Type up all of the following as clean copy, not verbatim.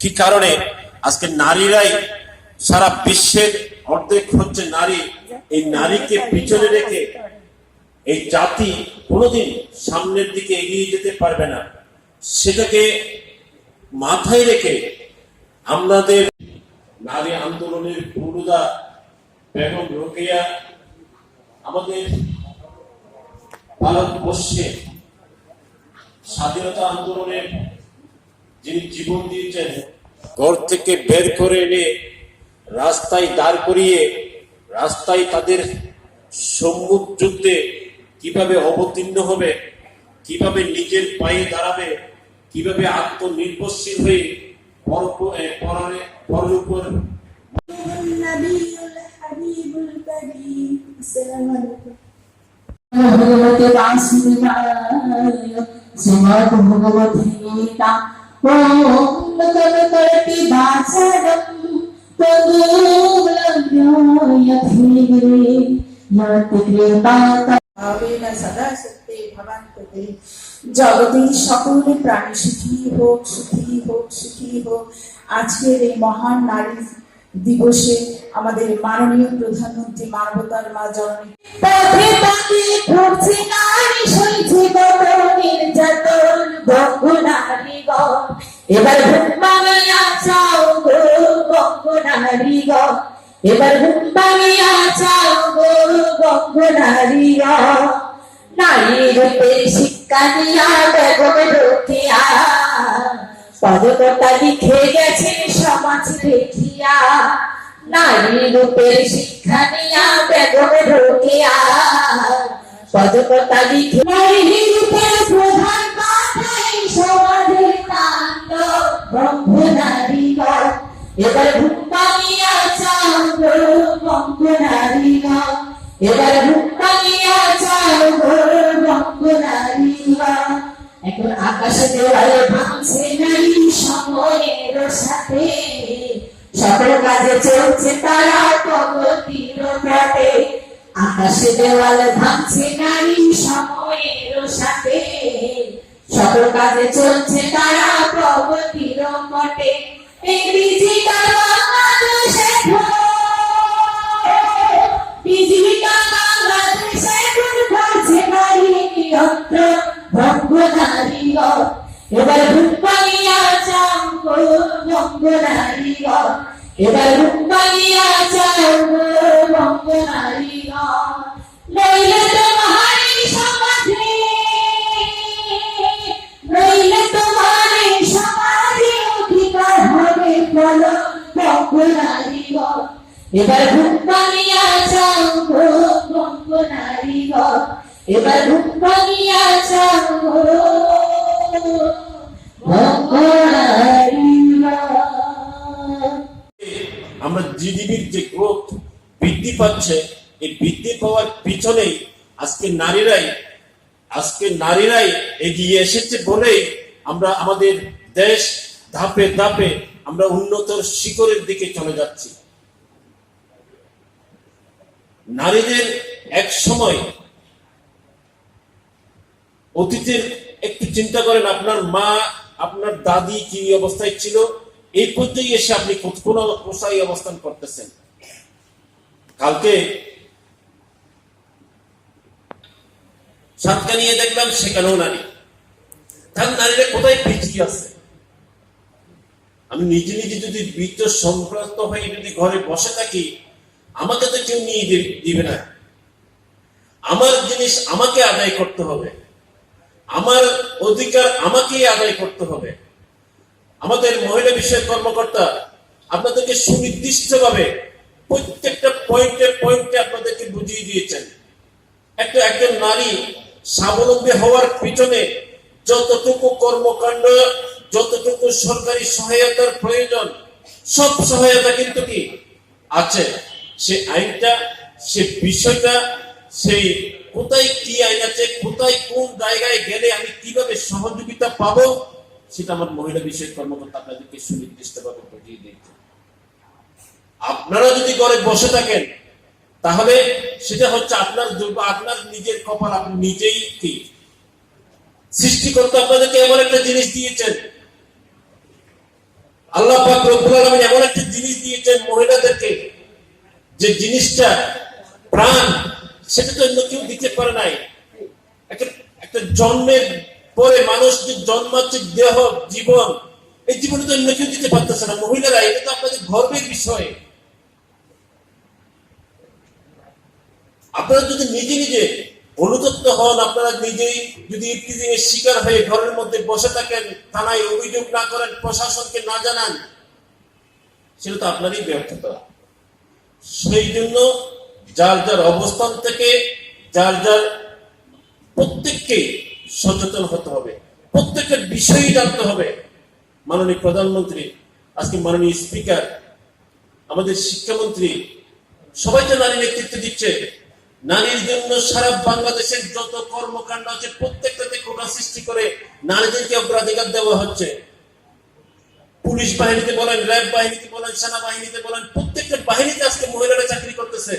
কি কারণে আজকে নারীরাই সারা বিশ্বের অর্ধেক হচ্ছে নারী। এই নারীকে পিছনে রেখে এই জাতি কোনোদিন সামনের দিকে এগিয়ে যেতে পারবে না। সেটাকে মাথায় রেখে আমাদের নারী আন্দোলনের পুরুদা বেগম রোকেয়া আমাদের ভারতবর্ষে স্বাধীনতা আন্দোলনের যিনি জীবন দিয়েছেন, ঘর থেকে বের করে এনে রাস্তায় দাঁড় করিয়ে রাস্তায় তাদের সম্মুখ যুদ্ধে কিভাবে অবতীর্ণ হবে, কিভাবে নিজের পায়ে দাঁড়াবে, কিভাবে আত্মনির্ভরশীল হয়ে পরের উপর জগতের সকল প্রাণী সুখী হোক, সুখী হোক, সুখী হোক। আজকের এই মহান নারী দিবসে আমাদের মাননীয় প্রধানমন্ত্রী মানবতার মা জননী পথে পথে ঘুরছে নারী, সইছে কত নির্যাতন বঙ্গ নারীগণ। এবার ঘুম ভাঙিয়া চাও গো বঙ্গ নারীগণ, এবার ঘুম ভাঙিয়া চাও গো বঙ্গ নারীগণ। নারী রূপের শিক্ষা দিয়া বেগম রোকেয়া পদকটা লিখে গেছেন সমাজ দেখিয়া। নারী রূপের শিক্ষা নিয়া বেগম রোকেয়া পদকটা লিখে। নারী রূপের প্রধান কথাই সমাজের কাণ্ড বঙ্গ নারীগণ, এবার ঘুম ভাঙিয়া চাও গো বঙ্গ নারীগণ, এবার ঘুম ভাঙিয়া চাও গো বঙ্গ নারীগণ। এখন আকাশে দেওয়ালে ভাঙছে নারী সময়ের সাথে, সকল কাজে চলছে তারা প্রগতির পথে। আকাশে দেওয়ালে ভাঙছে নারী সময়ের সাথে, সকল কাজে চলছে তারা প্রগতির পথে। এই ডিজিটাল বাংলাদেশে বঙ্গ নারীগণ, এবার ঘুম ভাঙিয়া চাও গো বঙ্গ নারীগণ, এবার ঘুম ভাঙিয়া চাও গো বঙ্গ নারীগণ। নইলে তোমার এই সমাজে, নইলে তোমার এই সমাজে অধিকার হবে বলো বঙ্গ নারীগণ, এবার ঘুম ভাঙিয়া চাও গো বঙ্গ নারীগণ, এবার ঘুম ভাঙিয়া চাও গো বঙ্গ নারীগণ। আমরা জিডিপির যে গ্রোথ বৃদ্ধি পাচ্ছে, এই বৃদ্ধি পাওয়ার পিছনেই আজকে নারীরাই এগিয়ে এসেছে বলেই আমরা আমাদের দেশ ধাপে ধাপে আমরা উন্নত শিখরের দিকে চলে যাচ্ছি। নারীদের এক সময় অতীতের একটু চিন্তা করেন, আপনার মা আপনার দাদি কি অবস্থায় ছিল, এই পর্যায়ে এসে আপনি কোন কোথায় অবস্থান করতেছেন। কালকে সাতকা নিয়ে দেখলাম সেখানেও নারী, তার নারীরা কোথায় পিছিয়ে আছে। আমি নিজে নিজে যদি বৃত্ত সংক্রান্ত হয়ে যদি ঘরে বসে থাকি, আমাকে তো কেউ নিয়ে দিবে না। আমার জিনিস আমাকে আদায় করতে হবে, আমার অধিকার আমাকেই আদায় করতে হবে। আমাদের মহিলা বিষয়ক কর্মকর্তা আপনাদেরকে সুনির্দিষ্টভাবে প্রত্যেকটা পয়েন্টে পয়েন্টে আপনাদেরকে বুঝিয়ে দিয়েছেন। একজন নারী স্বাবলম্বী হওয়ার পিছনে যতটুকু কর্মকাণ্ড, যতটুকু সরকারি সহায়তার প্রয়োজন, সব সহায়তা কিন্তু কি আছে। সে আইনটা, সে বিষয়টা, সেই কোথায় কি আইন আছে, কোথায় কোন জায়গায় গেলে আমি কিভাবে সহযোগিতা পাবো, সেটা আমার মহিলা বিষয়ক কর্মকর্তা আপনাদেরকে সুনির্দিষ্টভাবে বুঝিয়ে দিয়েছে। আপনারা যদি ঘরে বসে থাকেন, তাহলে সেটা হচ্ছে আপনার নিজের কপাল, আপনি নিজেই কি সৃষ্টিকর্তা আপনাদেরকে এমন একটা জিনিস দিয়েছেন, আল্লাহ পাক রব্বুল আলামিন এমন একটা জিনিস দিয়েছেন মহিলাদেরকে, যে জিনিসটা প্রাণ, সেটা তো অন্য কেউ দিতে পারে নাই। একটা একটা জন্মের পরে মানুষ যে জন্মাচ্ছে, দেহ জীবন, এই জীবনে তো অন্য কেউ দিতে পারতেছে না, মহিলারা। এটা তো আপনাদের গর্বের বিষয়। আপনারা যদি নিজে নিজে অনুতপ্ত হন, আপনারা নিজেই যদি ইফতিজিং এর শিকার হয়ে ঘরের মধ্যে বসে থাকেন, থানায় অভিযোগ না করেন, প্রশাসনকে না জানান, সেটা তো আপনারই ব্যর্থতা। সেই জন্য যার যার অবস্থান থেকে যার যার প্রত্যেককে সচেতন হতে হবে, প্রত্যেকের বিষয়ই জানতে হবে। মাননীয় প্রধানমন্ত্রী, আজকে মাননীয় স্পিকার, আমাদের শিক্ষামন্ত্রী, সবাই তো নারী নেতৃত্ব দিচ্ছে। নারীর জন্য সারা বাংলাদেশের যত কর্মকাণ্ড আছে প্রত্যেকটাতে কোটা সৃষ্টি করে নারীদেরকে অগ্রাধিকার দেওয়া হচ্ছে। পুলিশ বাহিনীতে বলেন, র্যাব বাহিনীতে বলেন, সেনাবাহিনীতে বলেন, প্রত্যেকটা বাহিনীতে আজকে মহিলারা চাকরি করতেছে।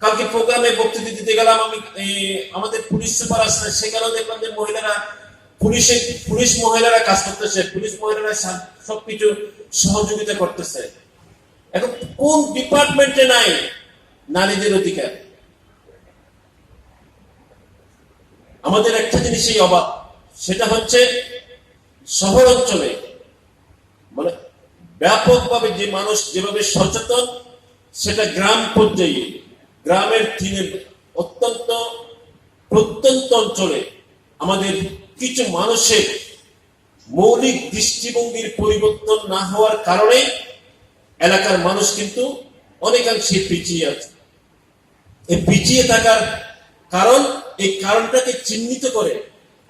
কালকে প্রোগ্রামে বক্তৃতা দিতে গেলাম আমি, আমাদের পুলিশ সুপার আসলে, সেখানেও দেখলাম যে পুলিশ মহিলারা কাজ করতেছে, পুলিশ মহিলারা সবকিছু সহযোগিতা করতেছে। এখন কোন ডিপার্টমেন্টে নাই নারীদের অধিকার? আমাদের একটা জিনিসই অবাক, সেটা হচ্ছে শহর অঞ্চলে মানে ব্যাপকভাবে যে মানুষ যেভাবে সচেতন, সেটা গ্রাম পর্যায়ে, গ্রামের অত্যন্ত প্রত্যন্ত অঞ্চলে আমাদের কিছু মানুষের মৌলিক দৃষ্টিভঙ্গির পরিবর্তন না হওয়ার কারণে এলাকার মানুষ কিন্তু অনেকাংশে পিছিয়ে আছে। এই পিছিয়ে থাকার কারণ, এই কারণটাকে চিহ্নিত করে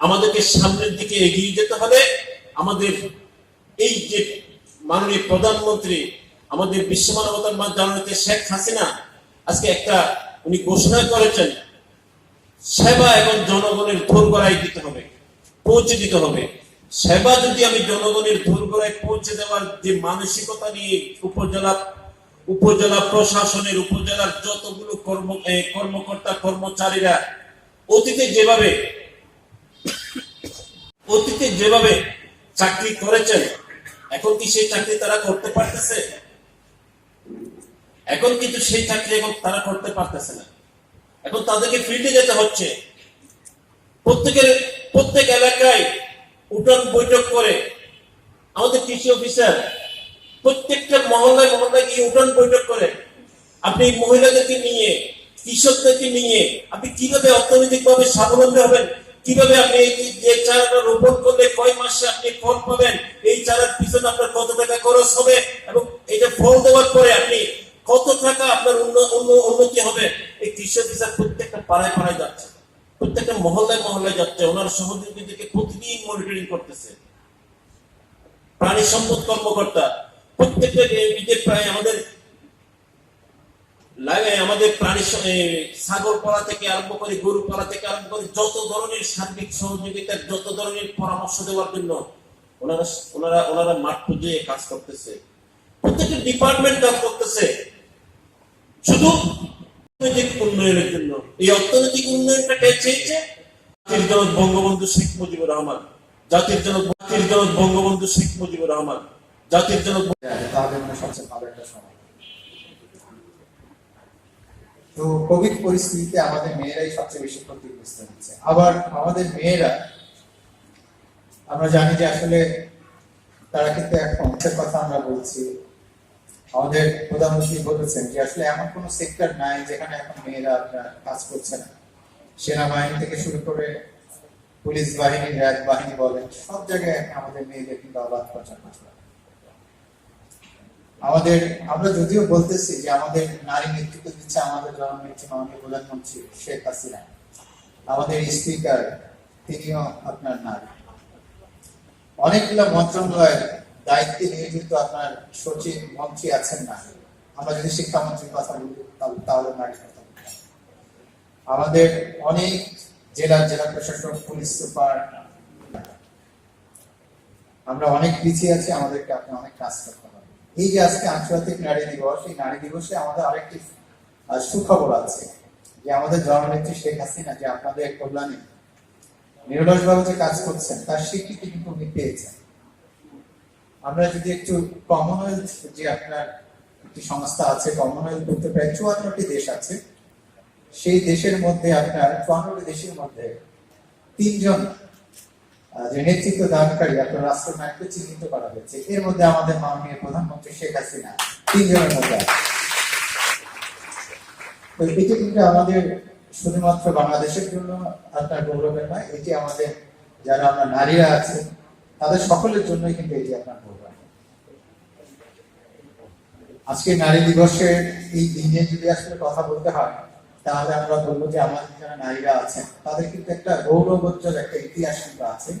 আমাদেরকে সামনের দিকে এগিয়ে যেতে হলে আমাদের এই যে মাননীয় প্রধানমন্ত্রী, আমাদের বিশ্ব মানবতার জননেত্রী শেখ হাসিনা আজকে উনি ঘোষণা করেছেন, সেবা এবং জনগণের দোরগোড়ায় দিতে হবে, পৌঁছে দিতে হবে। সেবা যদি আমি জনগণের দোরগোড়ায় পৌঁছে দেওয়ার যে মানসিকতা নিয়ে উপজেলা প্রশাসনের, উপজেলার যতগুলো কর্মকর্তা কর্মচারীরা অতীতে যেভাবে চাকরি করেছেন, এখন কি সেই চাকরি তারা করতে পারতেছে? এখন কিন্তু সেই চাকরি এখন তারা করতে পারতেছে না। এখন তাদেরকে ফিল্ডে যেতে হচ্ছে। প্রত্যেক এলাকায় উঠান বৈঠক করে আমাদের কৃষি অফিসার প্রত্যেকটা মহল্লায় গিয়ে উঠান বৈঠক করে আপনি মহিলাদেরকে নিয়ে, কৃষকদেরকে নিয়ে আপনি কিভাবে অর্থনৈতিকভাবে স্বাবলম্বী হবেন, কিভাবে আপনি যে চারাটা রোপণ করলে কয় মাসে আপনি ফল পাবেন, এই চারার পিছনে আপনার কত টাকা খরচ হবে, এবং এটা ফল দেওয়ার পরে আপনি কত টাকা আপনার উন্নতি হবে। এই কৃষি অফিসার প্রত্যেকটা পাড়ায় যাচ্ছে, প্রত্যেকটা মহল্লায় যাচ্ছে, ওনার সহযোগীদেরকে প্রতিদিন মনিটরিং করতেছে। প্রাণী সম্পদ কর্মকর্তা প্রত্যেকটা প্রায় আমাদের প্রাণী ছাগল পালা থেকে আরম্ভ করে, গরু পালা থেকে আরম্ভ করে, যত ধরনের সার্বিক সহযোগিতার, যত ধরনের পরামর্শ দেওয়ার জন্য ওনারা মাঠ পর্যায়ে কাজ করতেছে। প্রত্যেকটা ডিপার্টমেন্ট কাজ করতেছে শুধু অর্থনৈতিক উন্নয়নের জন্য। এই অর্থনৈতিক উন্নয়নটা কে চেয়েছে? জাতির জনক বঙ্গবন্ধু শেখ মুজিবুর রহমান, জাতির জনক বঙ্গবন্ধু শেখ মুজিবুর রহমান, জাতির জনক। তাহলে সবচেয়ে ভালো একটা সময়। তো কোভিড পরিস্থিতিতে আমাদের মেয়েরাই সবচেয়ে বেশি ক্ষতিগ্রস্ত হচ্ছে। আবার আমাদের মেয়েরা, আমরা জানি যে আসলে তারা কিন্তু এখন কথা আমরা বলছি, আমাদের প্রধানমন্ত্রী বলেছেন যে আসলে এমন কোনো সেক্টর নাই যেখানে এখন মেয়েরা কাজ করছে না। সেনাবাহিনী থেকে শুরু করে পুলিশ বাহিনী, র্যাব বাহিনী বলেন, সব জায়গায় আমাদের মেয়েদের কিন্তু অবাধ প্রচার করছে। আমরা যদিও বলতেছি যে আমাদের নারী নেতৃত্ব দিচ্ছে আমাদের জননেত্রী মাননীয় প্রধানমন্ত্রী শেখ হাসিনা, আমাদের স্পিকার তিনিও আপনার নারী, অনেকগুলো মন্ত্রণালয়ের দায়িত্বে নিয়োজিত আপনার সচিব মন্ত্রী আছেন না। আমরা যদি শিক্ষামন্ত্রীর কথা বলি তাহলে নারীর কথা বলি। আমাদের অনেক জেলা প্রশাসক, পুলিশ সুপার, আমরা অনেক পিছিয়ে আছি, আমাদেরকে আপনি অনেক কাজ করতে হবে। এই যে আজকে আন্তর্জাতিক নারী দিবস, এই নারী দিবসে আমাদের আরেকটি সুখবর আছে যে আমাদের জননেত্রী শেখ হাসিনা যে আপনাদের কল্যাণে নিরলসভাবে যে কাজ করছেন তার স্বীকৃতি কিন্তু উনি পেয়েছেন। আমরা যদি একটু কমনওয়েলথ, যে আপনার একটি সংস্থা আছে কমনওয়েলথ, বলতে প্রায় 54টি দেশ আছে, সেই দেশের মধ্যে আপনার 54টি দেশের মধ্যে 3জন যে নেতৃত্ব দানকারী আপনার রাষ্ট্রনায়ককে চিহ্নিত করা হয়েছে। এর মধ্যে আমাদের মাননীয় প্রধানমন্ত্রী শেখ হাসিনা 3জনের মধ্যে আছে। তো এটি কিন্তু আমাদের শুধুমাত্র বাংলাদেশের জন্য আপনার গৌরবের নয়, এটি আমাদের যারা আমরা নারীরা আছে তাদের সকলের জন্যই কিন্তু এটি আপনার গৌরব। আজকে নারী দিবসের এই দিনে যদি আসলে কথা বলতে হয়, তাহলে আমরা বলবো যে আমাদের যারা নারীরা আছেন তাদের কিন্তু একটা গৌরবোজ্জ্বল একটা ইতিহাস কিন্তু আছে।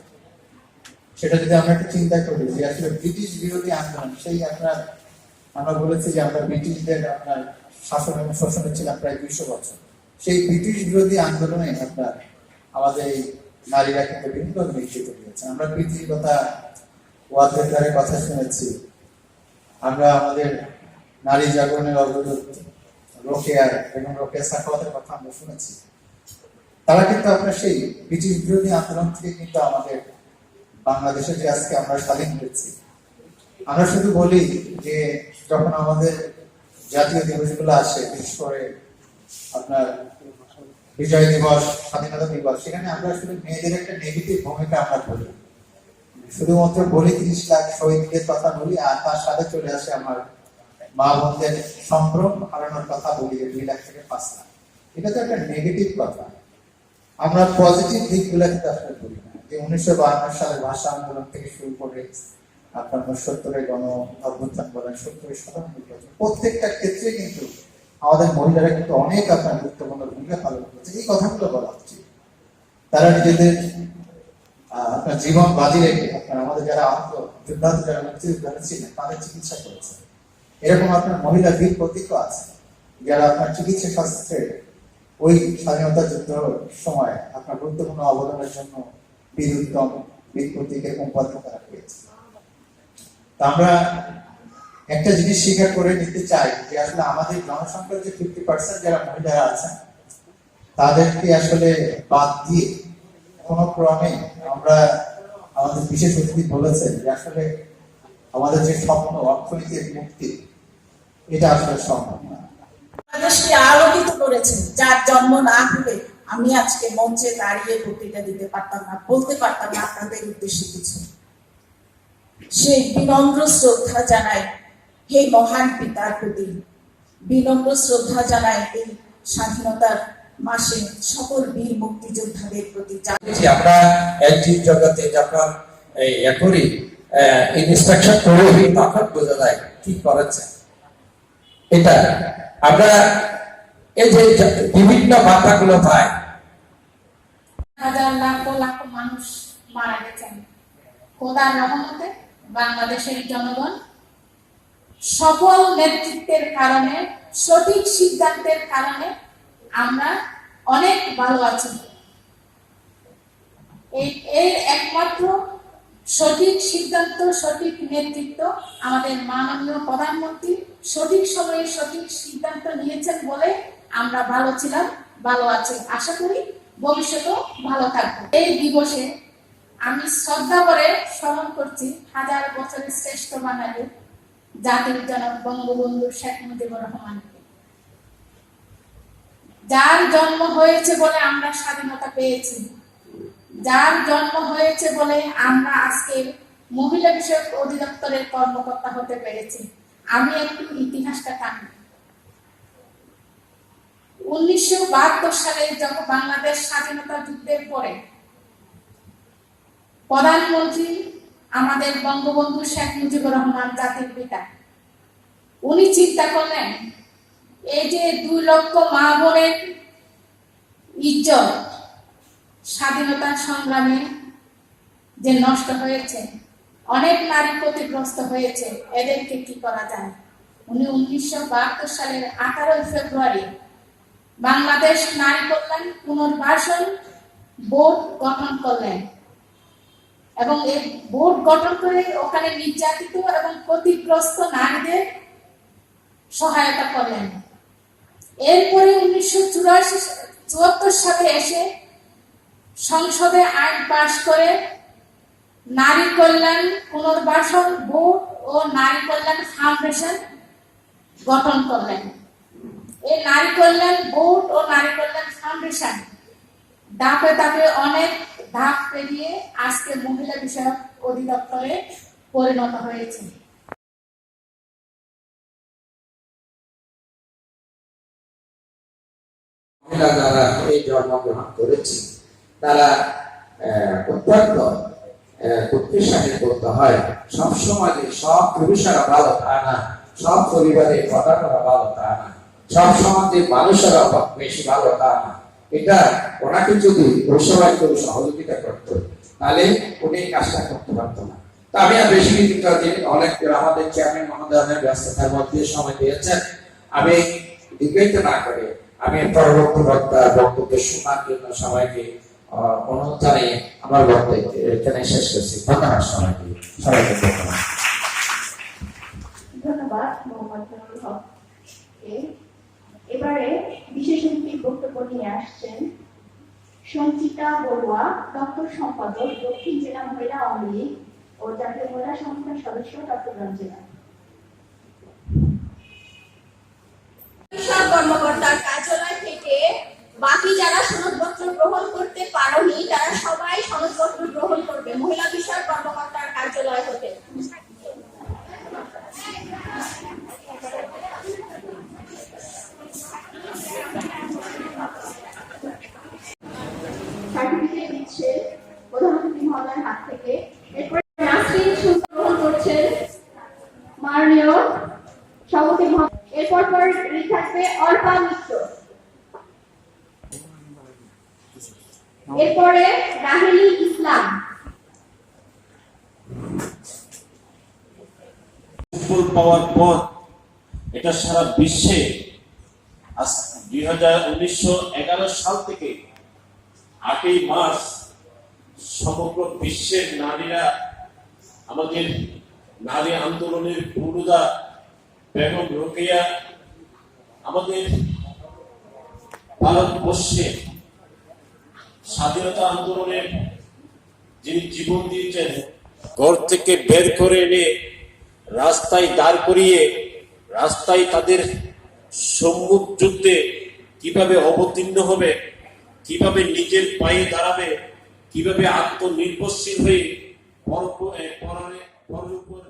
সেটা যদি আমরা একটু চিন্তা করি যে আসলে ব্রিটিশ বিরোধী আন্দোলন, সেই আপনার আমরা বলেছি যে আমরা ব্রিটিশদের আপনার শাসন এবং শোষণে ছিলাম প্রায় 200 বছর। সেই ব্রিটিশ বিরোধী আন্দোলনে আপনার আমাদের এই নারীরা কিন্তু বিভিন্ন নেতৃত্ব দিয়েছে। আমরা পৃথিবীর কথা, ওয়াদের কথা শুনেছি, আমরা আমাদের নারী জাগরণের অগ্রদূত রোকেয়ার এবং রোকেয়া সাখাওয়াতের কথা আমরা শুনেছি। তারা কিন্তু আপনার সেই ব্রিটিশ বিরোধী আন্দোলন থেকে কিন্তু আমাদের বাংলাদেশে যে আজকে আমরা স্বাধীন হয়েছি। আমরা শুধু বলি যে যখন আমাদের জাতীয় দিবসগুলো আসে, বিশেষ করে আপনার বিজয় দিবস, স্বাধীনতা দিবস, সেখানে আমরা আসলে মেয়েদের একটা নেগেটিভ ভূমিকা আমরা বলি, শুধুমাত্র বলি 30 লাখ শহীদদের কথা বলি, আর তার সাথে চলে আসে আমার মা বোনদের সম্ভ্রম হারানোর কথা বলি, 2 লাখ থেকে 5 লাখ। এটা তো একটা নেগেটিভ কথা। আমরা পজিটিভ দিকগুলো কিন্তু আসলে বলি না, যে 1952 সালের ভাষা আন্দোলন থেকে শুরু করে আপনার 70-এর গণ অভ্যুত্থান বলেন, 70-এর সাধারণ নির্বাচন, প্রত্যেকটা ক্ষেত্রে কিন্তু আমাদের মহিলারা কিন্তু অনেক আপনার গুরুত্বপূর্ণ ভূমিকা পালন করেছে। এই কথাগুলো বলা উচিত। তারা নিজেদের আপনার জীবন বাজি রেখে আপনার আমাদের যারা আহত যোদ্ধা, যারা মুক্তিযোদ্ধা ছিলেন, তাদের চিকিৎসা করেছে। এরকম আপনার মহিলা বীর প্রতীক আছে, যারা আপনার চিকিৎসা শাস্ত্রে ওই স্বাধীনতা যুদ্ধ সময় আপনার গুরুত্বপূর্ণ অবদানের জন্য বীর উত্তম, বীর প্রতীক এরকম উপাধি তারা পেয়েছে। তা আমরা একটা জিনিস স্বীকার করে নিতে চাই যে আসলে আমাদের জনসংখ্যার যে 50% যারা মহিলারা আছেন, তাদেরকে আসলে বাদ দিয়ে কোন ক্রমে আমরা, আমাদের বিশেষ অতিথি বলেছেন যে আসলে আমাদের যে স্বপ্ন অর্থনীতির মুক্তি, এটা আসলে সম্ভব না। বাংলাদেশকে আলোকিত করেছেন, যার জন্ম না হলে আমি আজকে মঞ্চে দাঁড়িয়ে বক্তৃতা দিতে পারতাম না, বলতে পারতাম না আপনাদের উদ্দেশ্যে কিছু। সেই বিনম্র শ্রদ্ধা জানাই হে মহান পিতার প্রতি, বিনম্র শ্রদ্ধা জানাই এই স্বাধীনতার মাসে সকল বীর মুক্তিযোদ্ধাদের প্রতি। আমরা একটির জগতে যখন এখনই ইনস্ট্রাকশন করে তখন বোঝা যায় কি করেছে। এটা আমরা এই যে বিভিন্ন বার্তাগুলো পাই, হাজার লাখ লাখ মানুষ মারা গেছেন। খোদার রহমতে বাংলাদেশের জনগণ সফল নেতৃত্বের কারণে, সঠিক সিদ্ধান্তের কারণে আমরা অনেক ভালো আছি। এর একমাত্র সঠিক সিদ্ধান্ত, সঠিক নেতৃত্ব আমাদের মাননীয় প্রধানমন্ত্রী সঠিক সময়ে সঠিক সিদ্ধান্ত নিয়েছেন বলে আমরা ভালো ছিলাম, ভালো আছি। আশা করি ভবিষ্যতেও ভালো থাকবো। এই দিবসে আমি শ্রদ্ধা করে স্মরণ করছি হাজার বছরের শ্রেষ্ঠ বাঙালি জাতির জনক বঙ্গবন্ধু শেখ মুজিবুর রহমানকে, যার জন্ম হয়েছে বলে আমরা স্বাধীনতা পেয়েছি, যার জন্ম হয়েছে বলে আমরা আজকে মহিলা বিষয়ক অধিদপ্তরের কর্মকর্তা হতে পেরেছি। আমি একটু ইতিহাসটা টানি। 1972 সালে যখন বাংলাদেশ স্বাধীনতা যুদ্ধের পরে প্রধানমন্ত্রী আমাদের বঙ্গবন্ধু শেখ মুজিবুর রহমান, জাতির পিতা, উনি চিন্তা করলেন এই যে 2 লক্ষ মা বোনের ইজ্জত স্বাধীনতা সংগ্রামে যে নষ্ট হয়েছে, অনেক নারী ক্ষতিগ্রস্ত হয়েছে, এদেরকে কি করা যায়। উনি 1972 সালের 18 ফেব্রুয়ারি বাংলাদেশ নারী কল্যাণ পুনর্বাসন বোর্ড গঠন করলেন এবং এই বোর্ড গঠন করে ওখানে নির্যাতিত এবং ক্ষতিগ্রস্ত নারীদের সহায়তা করলেন। এরপরে 1974 সালে এসে সংসদে আইন পাশ করে নারী কল্যাণ পুনর্বাসন বোর্ড ও নারী কল্যাণ ফাউন্ডেশন গঠন করলেন। এই নারী কল্যাণ বোর্ড ও নারী কল্যাণ ফাউন্ডেশন ধাপে ধাপে অনেক ধাপ পেরিয়ে আজকে মহিলা বিষয়ক অধিদপ্তরে পরিণত হয়েছে। মহিলা যারা এই জন্মগ্রহণ করেছে তারা অত্যন্ত বুদ্ধিশালী করতে হয়। সব সময় যে সব পুরুষেরা ভালো তা না, সব পরিবারের প্রধানরা ভালো তা না, সব সমাজের মানুষেরা বেশি ভালো তা না। এটা ওনাকে যদি সবাই কেউ সহযোগিতা করতো তাহলে উনি কাজটা করতে পারতো না। তা আমি আর বেশি কিছু অনেক আমাদের চেয়ারম্যান মহোদয় অনেক ব্যস্ততার মধ্যে সময় দিয়েছেন, আমি দীর্ঘায়িত না করে আমি পরবর্তী বক্তার বক্তব্য শোনার জন্য সবাইকে অনুরোধ জানিয়ে আমার বক্তব্য এখানে শেষ করছি। ধন্যবাদ সবাইকে, সবাইকে ধন্যবাদ। ধন্যবাদ মোহাম্মদ নুরুল হক। এবারে বিশেষ অতিথির বক্তব্য নিয়ে আসছেন সঞ্চিতা বড়ুয়া, দপ্তর সম্পাদক, দক্ষিণ জেলা মহিলা আওয়ামী লীগ ও জাতীয় মহিলা সংস্থার সদস্য, চট্টগ্রাম জেলা। কর্মকর্তার কার্যালয় থেকে বাকি যারা সনদপত্র গ্রহণ করতে পারেনি তারা সবাই সনদপত্র গ্রহণ করবে মহিলা বিষয়ক কর্মকর্তার কার্যালয় হতে। সার্টিফিকেট দিচ্ছে প্রধান অতিথি মহোদয়ের হাত থেকে। এরপরে নাসরিন সুলতান গ্রহণ করছেন মাননীয় সভাপতি মহোদয়। এরপর থাকবে অর্পা মিত্র, এরপরে রাহেলি ইসলাম। ফুটবল পাওয়ার পর এটা সারা বিশ্বে 1911 সাল থেকে 8ই মার্চ সমগ্র বিশ্বের নারীরা আমাদের নারী আন্দোলনের পুরুদা বেগম রোকেয়া আমাদের ভারতবর্ষে স্বাধীনতা আন্দোলনের যিনি জীবন দিয়েছেন, ঘর থেকে বের করে এনে রাস্তায় দাঁড় করিয়ে রাস্তায় তাদের সম্মুখ যুদ্ধে কিভাবে অবতীর্ণ হবে, কিভাবে নিজের পায়ে দাঁড়াবে, কিভাবে আত্মনির্ভরশীল হয়ে পরের উপর